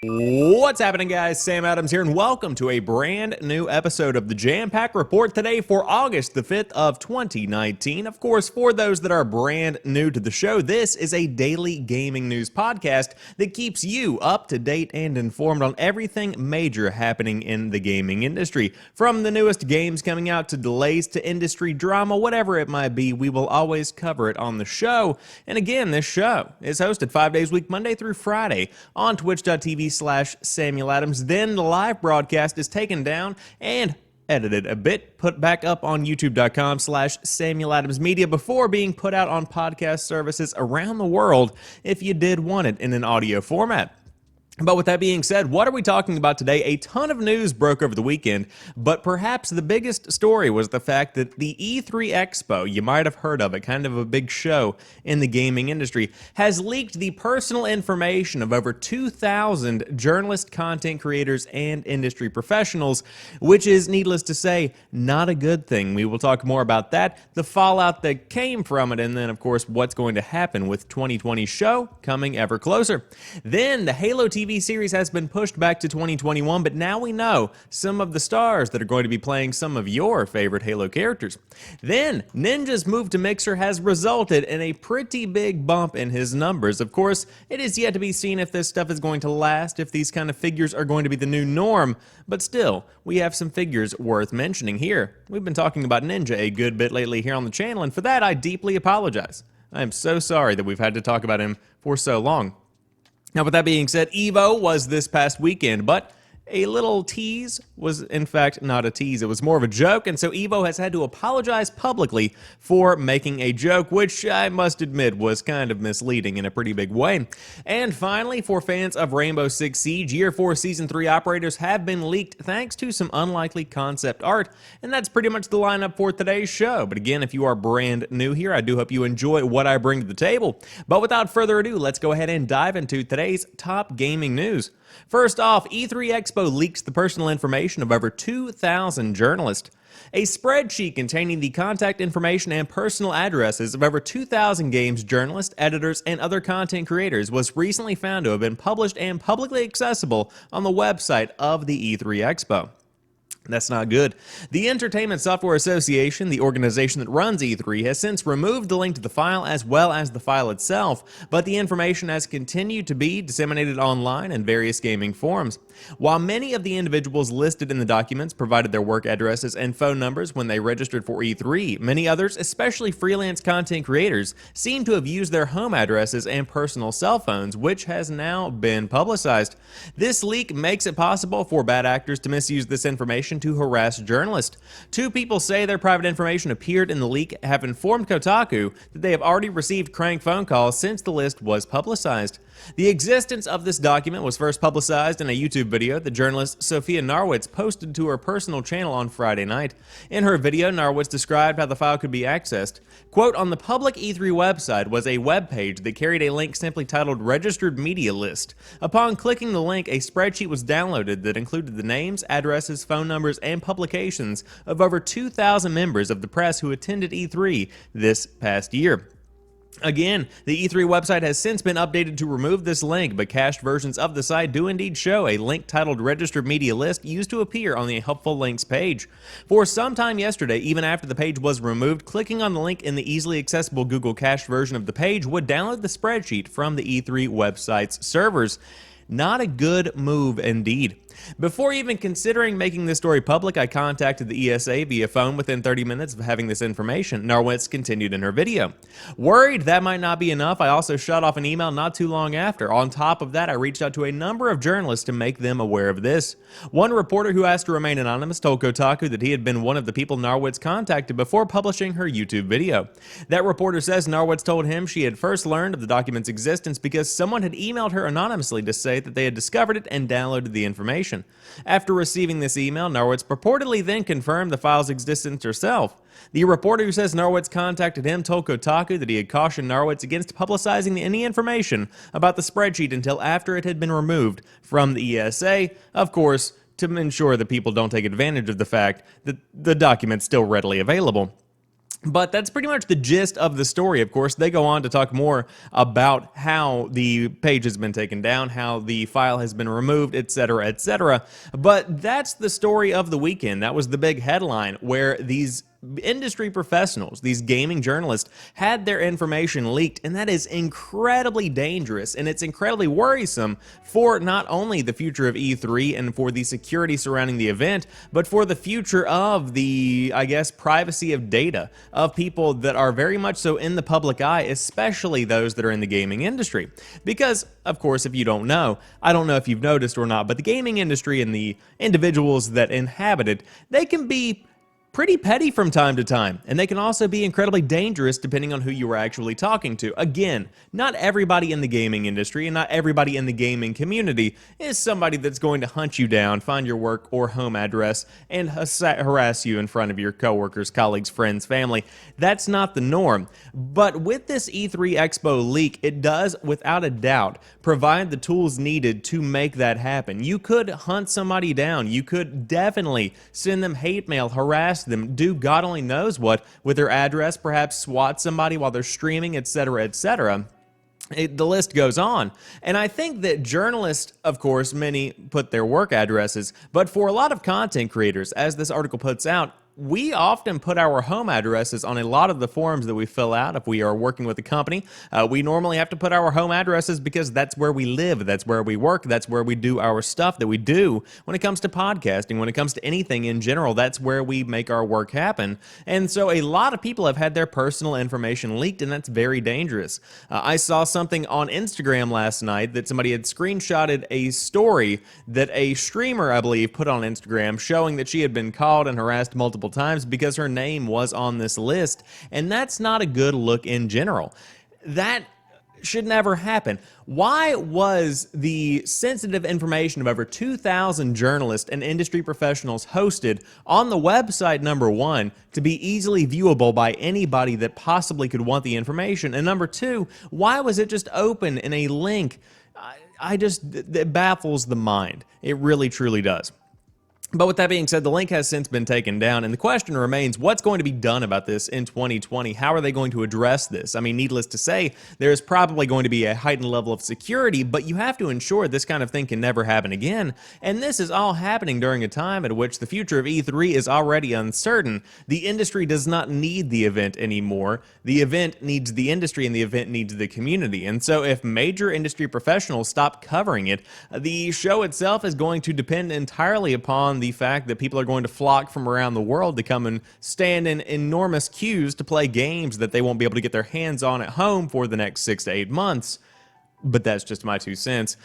What's happening, guys? Sam Adams here, and welcome to a brand new episode of the Jampack Report today for August the 5th of 2019. Of course, for those that are brand new to the show, this is a daily gaming news podcast that keeps you up to date and informed on everything major happening in the gaming industry. From the newest games coming out to delays to industry drama, whatever it might be, we will always cover it on the show. And again, this show is hosted 5 days a week, Monday through Friday, on twitch.tv/Samuel Adams. Then the live broadcast is taken down and edited a bit, put back up on youtube.com/Samuel Adams Media before being put out on podcast services around the world if you did want it in an audio format. But with that being said, what are we talking about today? A ton of news broke over the weekend, but perhaps the biggest story was the fact that the E3 Expo, you might have heard of it, kind of a big show in the gaming industry, has leaked the personal information of over 2,000 journalists, content creators, and industry professionals, which is, needless to say, not a good thing. We will talk more about that, the fallout that came from it, and then, of course, what's going to happen with 2020's show coming ever closer. Then, the Halo TV series has been pushed back to 2021, but now we know some of the stars that are going to be playing some of your favorite Halo characters. Then, Ninja's move to Mixer has resulted in a pretty big bump in his numbers. Of course, it is yet to be seen if this stuff is going to last, if these kind of figures are going to be the new norm, but still, we have some figures worth mentioning here. We've been talking about Ninja a good bit lately here on the channel, and for that, I deeply apologize. I am so sorry that we've had to talk about him for so long. Now, with that being said, Evo was this past weekend, but a little tease was, in fact, not a tease. It was more of a joke, and so Evo has had to apologize publicly for making a joke, which I must admit was kind of misleading in a pretty big way. And finally, for fans of Rainbow Six Siege, Year 4 Season 3 operators have been leaked thanks to some unlikely concept art, and that's pretty much the lineup for today's show. But again, if you are brand new here, I do hope you enjoy what I bring to the table. But without further ado, let's go ahead and dive into today's top gaming news. First off, E3 Expo leaks the personal information of over 2,000 journalists. A spreadsheet containing the contact information and personal addresses of over 2,000 games journalists, editors, and other content creators was recently found to have been published and publicly accessible on the website of the E3 Expo. That's not good. The Entertainment Software Association, the organization that runs E3, has since removed the link to the file as well as the file itself, but the information has continued to be disseminated online in various gaming forums. While many of the individuals listed in the documents provided their work addresses and phone numbers when they registered for E3, many others, especially freelance content creators, seem to have used their home addresses and personal cell phones, which has now been publicized. This leak makes it possible for bad actors to misuse this information to harass journalists. Two people say their private information appeared in the leak have informed Kotaku that they have already received crank phone calls since the list was publicized. The existence of this document was first publicized in a YouTube video that journalist Sophia Narwitz posted to her personal channel on Friday night. In her video, Narwitz described how the file could be accessed. Quote, "On the public E3 website was a web page that carried a link simply titled Registered Media List. Upon clicking the link, a spreadsheet was downloaded that included the names, addresses, phone numbers, and publications of over 2,000 members of the press who attended E3 this past year." Again, the E3 website has since been updated to remove this link, but cached versions of the site do indeed show a link titled Registered Media List used to appear on the Helpful Links page. For some time yesterday, even after the page was removed, clicking on the link in the easily accessible Google cached version of the page would download the spreadsheet from the E3 website's servers. Not a good move indeed. Before even considering making this story public, I contacted the ESA via phone within 30 minutes of having this information, Narwitz continued in her video. Worried that might not be enough, I also shot off an email not too long after. On top of that, I reached out to a number of journalists to make them aware of this. One reporter who asked to remain anonymous told Kotaku that he had been one of the people Narwitz contacted before publishing her YouTube video. That reporter says Narwitz told him she had first learned of the document's existence because someone had emailed her anonymously to say that they had discovered it and downloaded the information. After receiving this email, Narwitz purportedly then confirmed the file's existence herself. The reporter who says Narwitz contacted him told Kotaku that he had cautioned Narwitz against publicizing any information about the spreadsheet until after it had been removed from the ESA, of course, to ensure that people don't take advantage of the fact that the document's still readily available. But that's pretty much the gist of the story. Of course, they go on to talk more about how the page has been taken down, how the file has been removed, etc., etc. But that's the story of the weekend. That was the big headline where these industry professionals, these gaming journalists, had their information leaked, and that is incredibly dangerous, and it's incredibly worrisome for not only the future of E3 and for the security surrounding the event, but for the future of the, I guess, privacy of data of people that are very much so in the public eye, especially those that are in the gaming industry. Because, of course, if you don't know, I don't know if you've noticed or not, but the gaming industry and the individuals that inhabit it, they can be pretty petty from time to time, and they can also be incredibly dangerous depending on who you are actually talking to. Again, not everybody in the gaming industry and not everybody in the gaming community is somebody that's going to hunt you down, find your work or home address, and harass you in front of your coworkers, colleagues, friends, family. That's not the norm. But with this E3 Expo leak, it does, without a doubt, provide the tools needed to make that happen. You could hunt somebody down. You could definitely send them hate mail, harass them, do God only knows what with their address, perhaps swat somebody while they're streaming, etc., etc. The list goes on. And I think that journalists, of course, many put their work addresses, but for a lot of content creators, as this article puts out, we often put our home addresses on a lot of the forms that we fill out if we are working with a company. We normally have to put our home addresses because that's where we live, that's where we work, that's where we do our stuff that we do. When it comes to podcasting, when it comes to anything in general, that's where we make our work happen. And so a lot of people have had their personal information leaked, and that's very dangerous. I saw something on Instagram last night that somebody had screenshotted a story that a streamer, I believe, put on Instagram showing that she had been called and harassed multiple times because her name was on this list, and that's not a good look in general. That should never happen. Why was the sensitive information of over 2,000 journalists and industry professionals hosted on the website, number one, to be easily viewable by anybody that possibly could want the information? And number two, why was it just open in a link? It baffles the mind. It really, truly does. But with that being said, the link has since been taken down, and the question remains, what's going to be done about this in 2020? How are they going to address this? I mean, needless to say, there's probably going to be a heightened level of security, but you have to ensure this kind of thing can never happen again, and this is all happening during a time at which the future of E3 is already uncertain. The industry does not need the event anymore. The event needs the industry, and the event needs the community, and so if major industry professionals stop covering it, the show itself is going to depend entirely upon the fact that people are going to flock from around the world to come and stand in enormous queues to play games that they won't be able to get their hands on at home for the next 6 to 8 months. But that's just my 2 cents.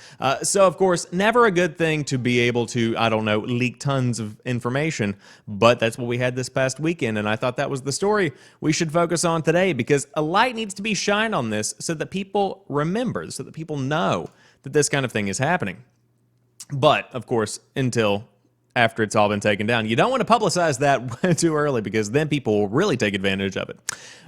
So, of course, never a good thing to be able to, I don't know, leak tons of information. But that's what we had this past weekend, and I thought that was the story we should focus on today, because a light needs to be shined on this so that people remember, so that people know that this kind of thing is happening. But, of course, until after it's all been taken down, you don't want to publicize that too early, because then people will really take advantage of it.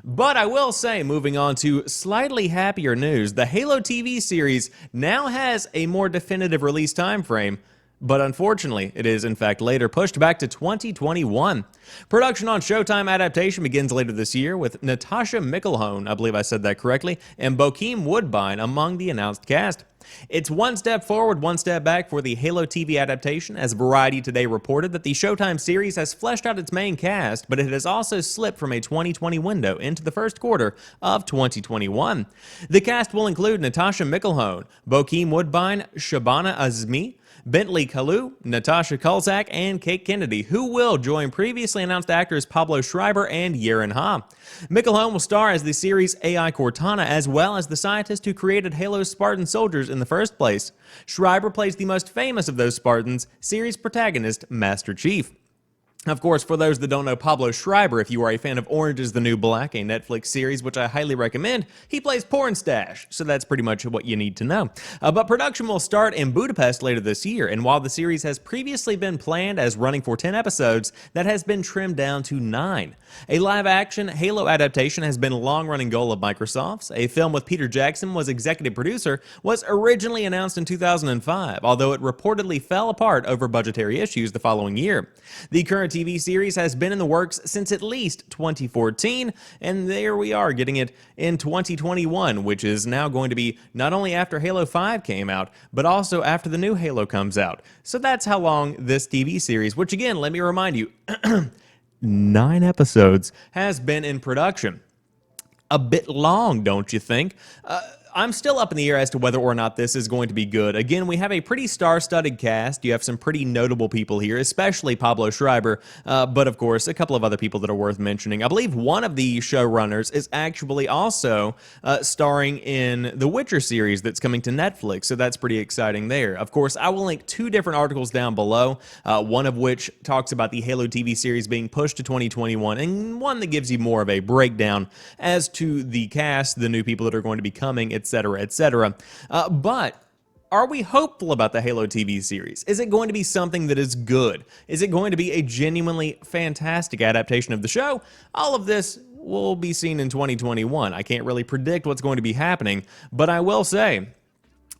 But I will say, moving on to slightly happier news, the Halo TV series now has a more definitive release time frame, but unfortunately, it is in fact later pushed back to 2021. Production on Showtime adaptation begins later this year, with Natasha Micklehone, I believe I said that correctly, and Bokeem Woodbine among the announced cast. It's one step forward, one step back for the Halo TV adaptation, as Variety today reported that the Showtime series has fleshed out its main cast, but it has also slipped from a 2020 window into the first quarter of 2021. The cast will include Natasha Micklehone, Bokeem Woodbine, Shabana Azmi, Bentley Kalu, Natasha Kulzak, and Kate Kennedy, who will join previously announced actors Pablo Schreiber and Yeren Ha. Micklehone will star as the series' AI Cortana, as well as the scientist who created Halo's Spartan soldiers in the first place. Schreiber plays the most famous of those Spartans, series protagonist Master Chief. Of course, for those that don't know Pablo Schreiber, if you are a fan of Orange is the New Black, a Netflix series which I highly recommend, he plays Pornstache, so that's pretty much what you need to know. But production will start in Budapest later this year, and while the series has previously been planned as running for 10 episodes, that has been trimmed down to 9. A live-action Halo adaptation has been a long-running goal of Microsoft's. A film with Peter Jackson was executive producer, was originally announced in 2005, although it reportedly fell apart over budgetary issues the following year. The current TV series has been in the works since at least 2014, and there we are getting it in 2021, which is now going to be not only after Halo 5 came out, but also after the new Halo comes out. So that's how long this TV series, which again, let me remind you, 9 episodes, has been in production. A bit long, don't you think? I'm still up in the air as to whether or not this is going to be good. Again, we have a pretty star-studded cast. You have some pretty notable people here, especially Pablo Schreiber, but of course, a couple of other people that are worth mentioning. I believe one of the showrunners is actually also starring in the Witcher series that's coming to Netflix, so that's pretty exciting there. Of course, I will link 2 different articles down below, one of which talks about the Halo TV series being pushed to 2021, and one that gives you more of a breakdown as to the cast, the new people that are going to be coming, etc., etc. But are we hopeful about the Halo TV series? Is it going to be something that is good? Is it going to be a genuinely fantastic adaptation of the show? All of this will be seen in 2021. I can't really predict what's going to be happening, but I will say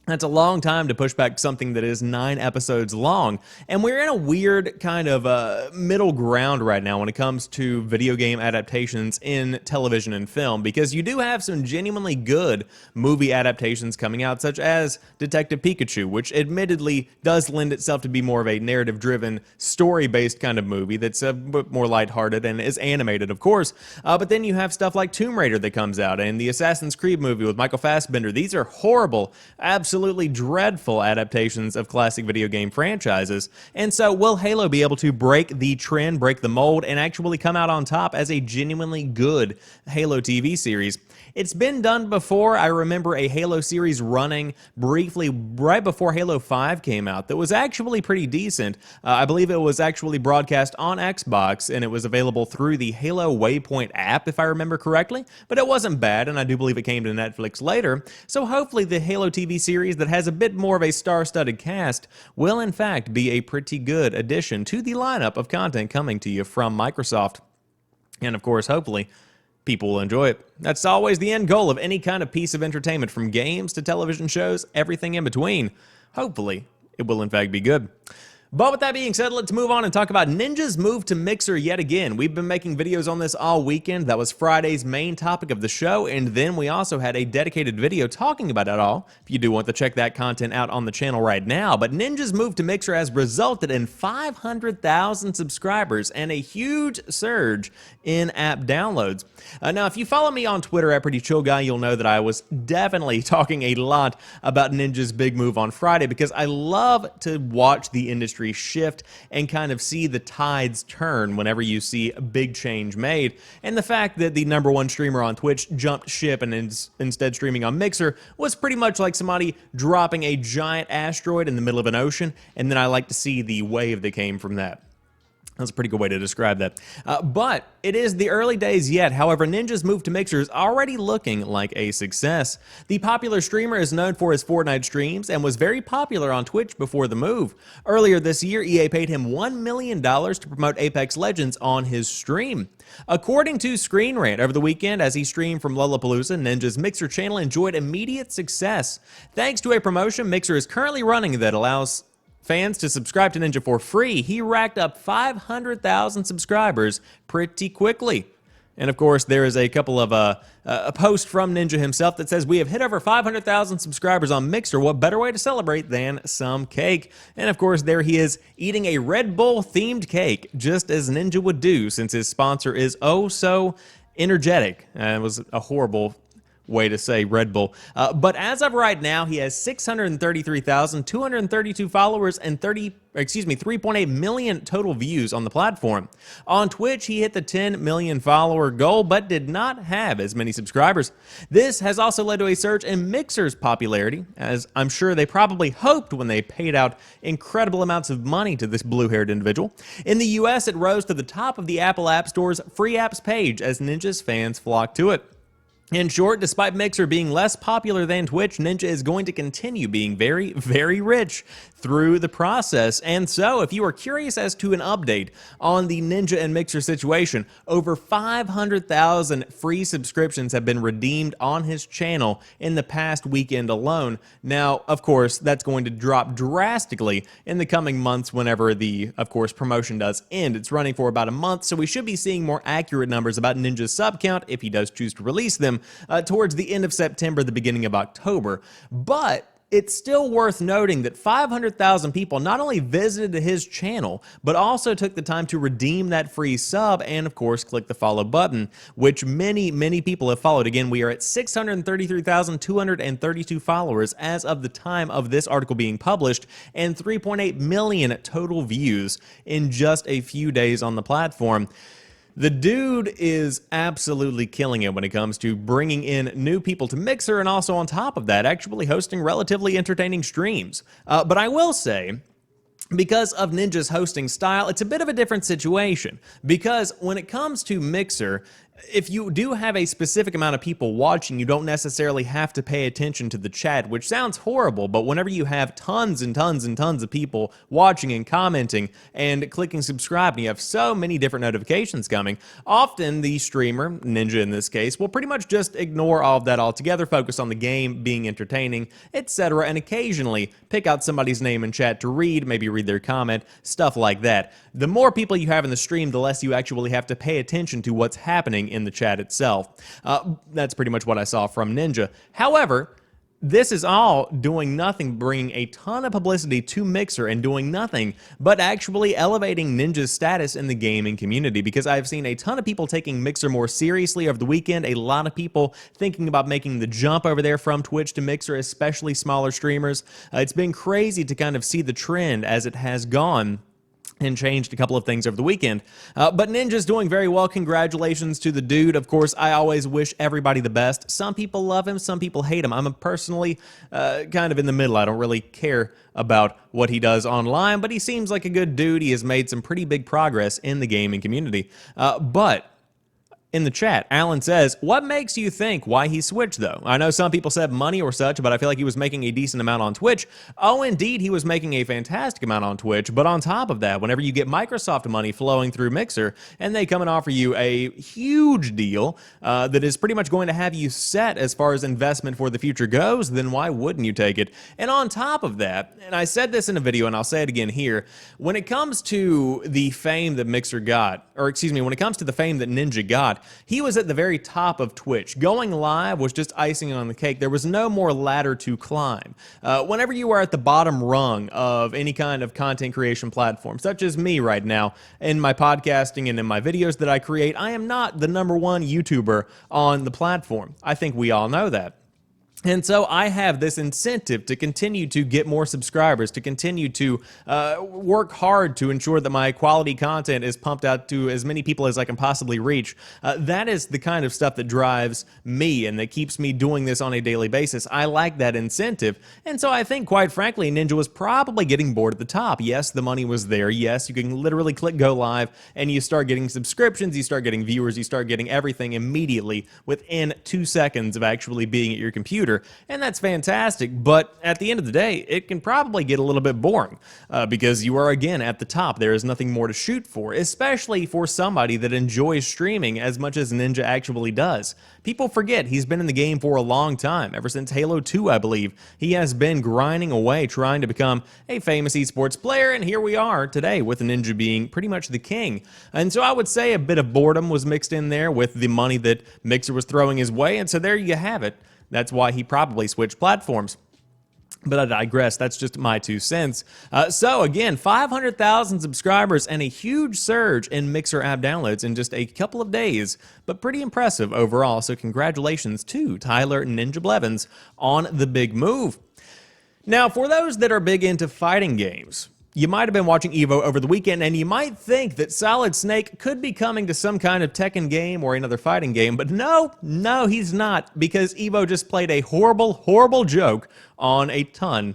that's a long time to push back something that is 9 episodes long, and we're in a weird kind of middle ground right now when it comes to video game adaptations in television and film, because you do have some genuinely good movie adaptations coming out, such as Detective Pikachu, which admittedly does lend itself to be more of a narrative-driven, story-based kind of movie that's a bit more lighthearted and is animated, of course, but then you have stuff like Tomb Raider that comes out, and the Assassin's Creed movie with Michael Fassbender. These are horrible, absolutely dreadful adaptations of classic video game franchises. And so will Halo be able to break the trend, break the mold, and actually come out on top as a genuinely good Halo TV series? It's been done before. I remember a Halo series running briefly right before Halo 5 came out that was actually pretty decent. I believe it was actually broadcast on Xbox, and it was available through the Halo Waypoint app, if I remember correctly. But it wasn't bad, and I do believe it came to Netflix later. So hopefully the Halo TV series that has a bit more of a star-studded cast will in fact be a pretty good addition to the lineup of content coming to you from Microsoft. And of course, hopefully, people will enjoy it. That's always the end goal of any kind of piece of entertainment, from games to television shows, everything in between. Hopefully, it will in fact be good. But with that being said, let's move on and talk about Ninja's move to Mixer yet again. We've been making videos on this all weekend. That was Friday's main topic of the show, and then we also had a dedicated video talking about it all, if you do want to check that content out on the channel right now. But Ninja's move to Mixer has resulted in 500,000 subscribers and a huge surge in app downloads. Now, if you follow me on Twitter at Pretty Chill Guy, you'll know that I was definitely talking a lot about Ninja's big move on Friday, because I love to watch the industry shift and kind of see the tides turn whenever you see a big change made. And the fact that the #1 streamer on Twitch jumped ship and is instead streaming on Mixer was pretty much like somebody dropping a giant asteroid in the middle of an ocean, and then I like to see the wave that came from that. That's a pretty good way to describe that. But it is the early days yet. However, Ninja's move to Mixer is already looking like a success. The popular streamer is known for his Fortnite streams and was very popular on Twitch before the move. Earlier this year, EA paid him $1 million to promote Apex Legends on his stream. According to Screen Rant, over the weekend, as he streamed from Lollapalooza, Ninja's Mixer channel enjoyed immediate success. Thanks to a promotion Mixer is currently running that allows fans to subscribe to Ninja for free, he racked up 500,000 subscribers pretty quickly. And of course, there is a couple of a post from Ninja himself that says, "We have hit over 500,000 subscribers on Mixer. What better way to celebrate than some cake?" And of course, there he is eating a Red Bull themed cake, just as Ninja would do, since his sponsor is oh so energetic. It was a horrible way to say Red Bull. But as of right now, he has 633,232 followers and 3.8 million total views on the platform. On Twitch, he hit the 10 million follower goal, but did not have as many subscribers. This has also led to a surge in Mixer's popularity, as I'm sure they probably hoped when they paid out incredible amounts of money to this blue-haired individual. In the US, it rose to the top of the Apple App Store's free apps page as Ninja's fans flocked to it. In short, despite Mixer being less popular than Twitch, Ninja is going to continue being very, very rich. through the process. And so, if you are curious as to an update on the Ninja and Mixer situation, over 500,000 free subscriptions have been redeemed on his channel in the past weekend alone. Now, of course, that's going to drop drastically in the coming months whenever the, of course, promotion does end. It's running for about a month, so we should be seeing more accurate numbers about Ninja's sub count, if he does choose to release them, towards the end of September, the beginning of October. But it's still worth noting that 500,000 people not only visited his channel, but also took the time to redeem that free sub and, of course, click the follow button, which many people have followed. Again, we are at 633,232 followers as of the time of this article being published, and 3.8 million total views in just a few days on the platform. The dude is absolutely killing it when it comes to bringing in new people to Mixer, and also on top of that, actually hosting relatively entertaining streams. But I will say, because of Ninja's hosting style, it's a bit of a different situation. Because when it comes to Mixer, if you do have a specific amount of people watching, you don't necessarily have to pay attention to the chat, which sounds horrible, but whenever you have tons and tons and tons of people watching and commenting and clicking subscribe, and you have so many different notifications coming, often the streamer, Ninja in this case, will pretty much just ignore all of that altogether, focus on the game, being entertaining, etc., and occasionally pick out somebody's name in chat to read, maybe read their comment, stuff like that. The more people you have in the stream, the less you actually have to pay attention to what's happening in the chat itself. That's pretty much what I saw from Ninja. However, this is all doing nothing, bringing a ton of publicity to Mixer and doing nothing but actually elevating Ninja's status in the gaming community, because I've seen a ton of people taking Mixer more seriously over the weekend, a lot of people thinking about making the jump over there from Twitch to Mixer, especially smaller streamers. It's been crazy to kind of see the trend as it has gone and changed a couple of things over the weekend. But Ninja's doing very well. Congratulations to the dude. Of course, I always wish everybody the best. Some people love him, some people hate him. I'm personally kind of in the middle. I don't really care about what he does online, but he seems like a good dude. He has made some pretty big progress in the gaming community. But in the chat, Alan says, what makes you think why he switched, though? I know some people said money or such, but I feel like he was making a decent amount on Twitch. Oh, indeed, he was making a fantastic amount on Twitch, but on top of that, whenever you get Microsoft money flowing through Mixer, and they come and offer you a huge deal that is pretty much going to have you set as far as investment for the future goes, then why wouldn't you take it? And on top of that, and I said this in a video, and I'll say it again here, when it comes to the fame that Mixer got, or excuse me, when it comes to the fame that Ninja got, he was at the very top of Twitch. Going live was just icing on the cake. There was no more ladder to climb. Whenever you are at the bottom rung of any kind of content creation platform, such as me right now, in my podcasting and in my videos that I create, I am not the #1 YouTuber on the platform. I think we all know that. And so I have this incentive to continue to get more subscribers, to continue to work hard to ensure that my quality content is pumped out to as many people as I can possibly reach. That is the kind of stuff that drives me and that keeps me doing this on a daily basis. I like that incentive. And so I think, quite frankly, Ninja was probably getting bored at the top. Yes, the money was there. Yes, you can literally click go live and you start getting subscriptions, you start getting viewers, you start getting everything immediately within 2 seconds of actually being at your computer. And that's fantastic, but at the end of the day, it can probably get a little bit boring because you are, again, at the top. There is nothing more to shoot for, especially for somebody that enjoys streaming as much as Ninja actually does. People forget he's been in the game for a long time. Ever since Halo 2, I believe, he has been grinding away, trying to become a famous esports player, and here we are today with Ninja being pretty much the king. And so I would say a bit of boredom was mixed in there with the money that Mixer was throwing his way, and so there you have it. That's why he probably switched platforms. But I digress. That's just my 2 cents. So again, 500,000 subscribers and a huge surge in Mixer app downloads in just a couple of days, but pretty impressive overall. So congratulations to Tyler Ninja Blevins on the big move. Now, for those that are big into fighting games, you might have been watching Evo over the weekend, and you might think that Solid Snake could be coming to some kind of Tekken game or another fighting game, but no, he's not, because Evo just played a horrible joke on a ton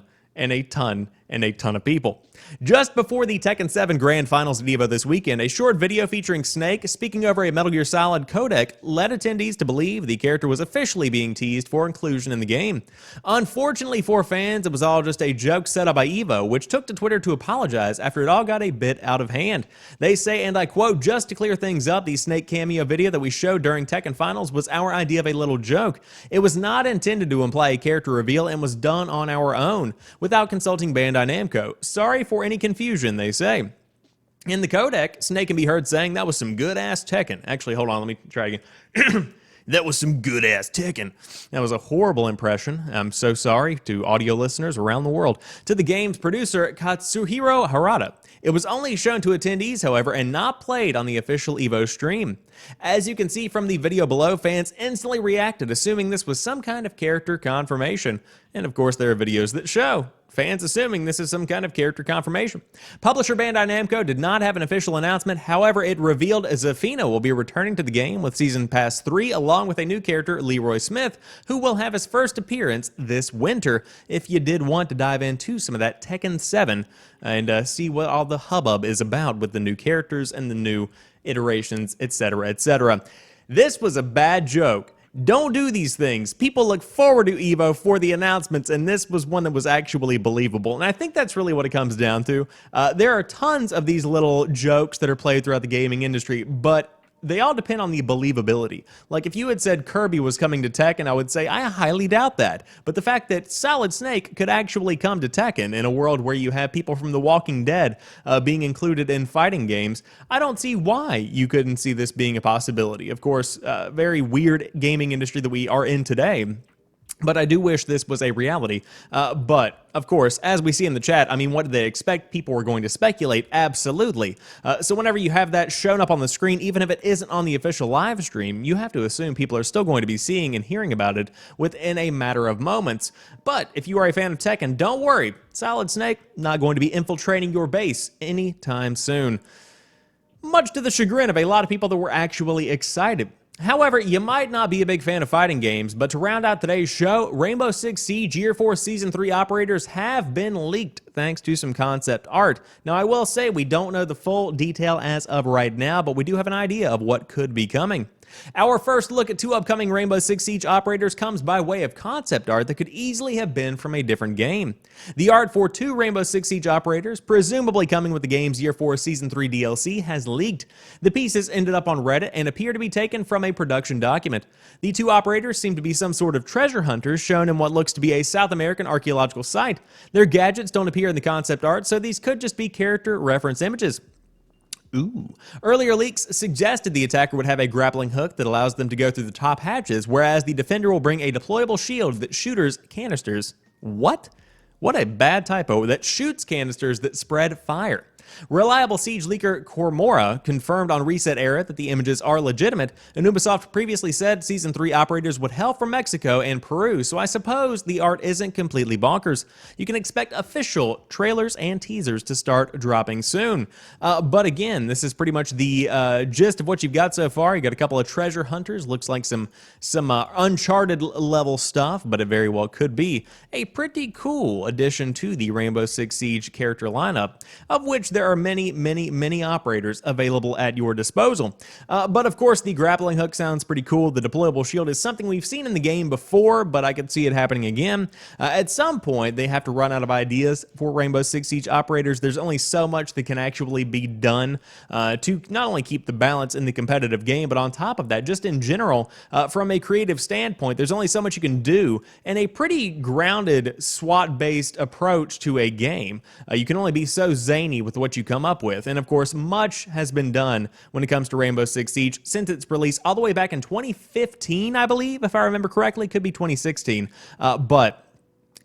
and a ton of people. Just before the Tekken 7 Grand Finals at Evo this weekend, a short video featuring Snake speaking over a Metal Gear Solid codec led attendees to believe the character was officially being teased for inclusion in the game. Unfortunately for fans, it was all just a joke set up by Evo, which took to Twitter to apologize after it all got a bit out of hand. They say, and I quote, "Just to clear things up, the Snake cameo video that we showed during Tekken Finals was our idea of a little joke. It was not intended to imply a character reveal and was done on our own, without consulting Bandai Namco. Sorry for any confusion," they say. In the codec, Snake can be heard saying, "That was some good-ass Tekken." Actually, hold on, let me try again. "That was some good-ass Tekken." That was a horrible impression. I'm so sorry to audio listeners around the world. To the game's producer, Katsuhiro Harada. It was only shown to attendees, however, and not played on the official Evo stream. As you can see from the video below, fans instantly reacted, assuming this was some kind of character confirmation. And of course, there are videos that show fans assuming this is some kind of character confirmation. Publisher Bandai Namco did not have an official announcement. However, it revealed Zafina will be returning to the game with Season Pass 3, along with a new character, Leroy Smith, who will have his first appearance this winter. If you did want to dive into some of that Tekken 7 and see what all the hubbub is about with the new characters and the new iterations, etc., etc. This was a bad joke. Don't do these things. People look forward to Evo for the announcements, and this was one that was actually believable. And I think that's really what it comes down to. There are tons of these little jokes that are played throughout the gaming industry, but they all depend on the believability. Like, if you had said Kirby was coming to Tekken, I would say, I highly doubt that. But the fact that Solid Snake could actually come to Tekken in a world where you have people from The Walking Dead being included in fighting games, I don't see why you couldn't see this being a possibility. Of course, very weird gaming industry that we are in today. But I do wish this was a reality. But, of course, as we see in the chat, I mean, what did they expect? People were going to speculate. Absolutely. So whenever you have that shown up on the screen, even if it isn't on the official live stream, you have to assume people are still going to be seeing and hearing about it within a matter of moments. But if you are a fan of Tekken, don't worry. Solid Snake not going to be infiltrating your base anytime soon. Much to the chagrin of a lot of people that were actually excited. However, you might not be a big fan of fighting games, but to round out today's show, Rainbow Six Siege Y4S3 Season 3 operators have been leaked thanks to some concept art. Now, I will say we don't know the full detail as of right now, but we do have an idea of what could be coming. Our first look at two upcoming Rainbow Six Siege operators comes by way of concept art that could easily have been from a different game. The art for two Rainbow Six Siege operators, presumably coming with the game's Year 4 Season 3 DLC, has leaked. The pieces ended up on Reddit and appear to be taken from a production document. The two operators seem to be some sort of treasure hunters shown in what looks to be a South American archaeological site. Their gadgets don't appear in the concept art, so these could just be character reference images. Ooh. Earlier leaks suggested the attacker would have a grappling hook that allows them to go through the top hatches, whereas the defender will bring a deployable shield that shoots canisters. What? What a bad typo. That shoots canisters that spread fire. Reliable Siege leaker Cormora confirmed on Reset Era that the images are legitimate, and Ubisoft previously said Season 3 operators would hail from Mexico and Peru, so I suppose the art isn't completely bonkers. You can expect official trailers and teasers to start dropping soon. But again, this is pretty much the gist of what you've got so far. You got a couple of treasure hunters, looks like some Uncharted level stuff, but it very well could be a pretty cool addition to the Rainbow Six Siege character lineup, of which there are many operators available at your disposal. But of course, the grappling hook sounds pretty cool. The deployable shield is something we've seen in the game before, but I could see it happening again. At some point, they have to run out of ideas for Rainbow Six Siege operators. There's only so much that can actually be done to not only keep the balance in the competitive game, but on top of that, just in general, from a creative standpoint, there's only so much you can do in a pretty grounded SWAT-based approach to a game. You can only be so zany with what you come up with. And of course, much has been done when it comes to Rainbow Six Siege since its release all the way back in 2015, I believe, if I remember correctly. Could be 2016. But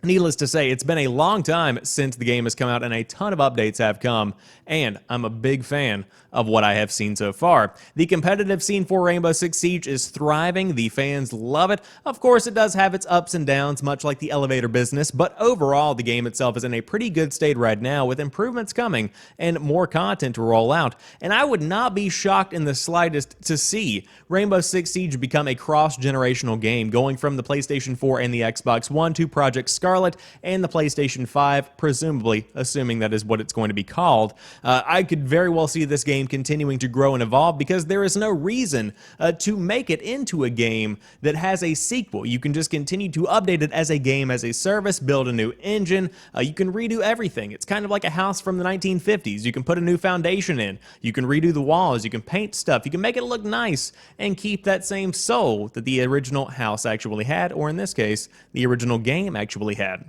needless to say, it's been a long time since the game has come out, and a ton of updates have come, and I'm a big fan of what I have seen so far. The competitive scene for Rainbow Six Siege is thriving. The fans love it. Of course, it does have its ups and downs, much like the elevator business, but overall, the game itself is in a pretty good state right now, with improvements coming and more content to roll out. And I would not be shocked in the slightest to see Rainbow Six Siege become a cross-generational game, going from the PlayStation 4 and the Xbox One to Project Scarlet Scarlet and the PlayStation 5, presumably, assuming that is what it's going to be called. I could very well see this game continuing to grow and evolve because there is no reason to make it into a game that has a sequel. You can just continue to update it as a game, as a service, build a new engine. You can redo everything. It's kind of like a house from the 1950s. You can put a new foundation in. You can redo the walls. You can paint stuff. You can make it look nice and keep that same soul that the original house actually had, or in this case, the original game actually had.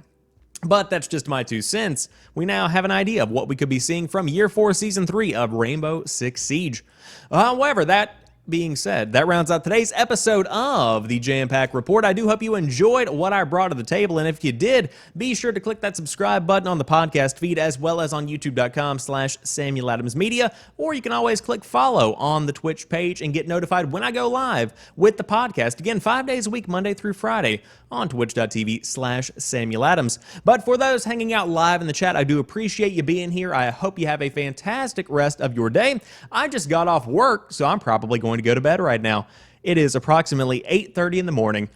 But that's just my 2 cents. We now have an idea of what we could be seeing from Year 4 Season 3 of Rainbow Six Siege. However, that being said, that rounds out today's episode of the Jampack Report. I do hope you enjoyed what I brought to the table, and if you did, be sure to click that subscribe button on the podcast feed as well as on youtube.com/SamuelAdamsMedia, or you can always click follow on the Twitch page and get notified when I go live with the podcast. Again, 5 days a week, Monday through Friday, on twitch.tv/SamuelAdams. But for those hanging out live in the chat, I do appreciate you being here. I hope you have a fantastic rest of your day. I just got off work, so I'm probably going to go to bed right now. It is approximately 8:30 in the morning.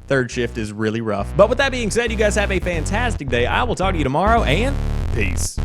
Third shift is really rough. But with that being said, you guys have a fantastic day. I will talk to you tomorrow, and peace.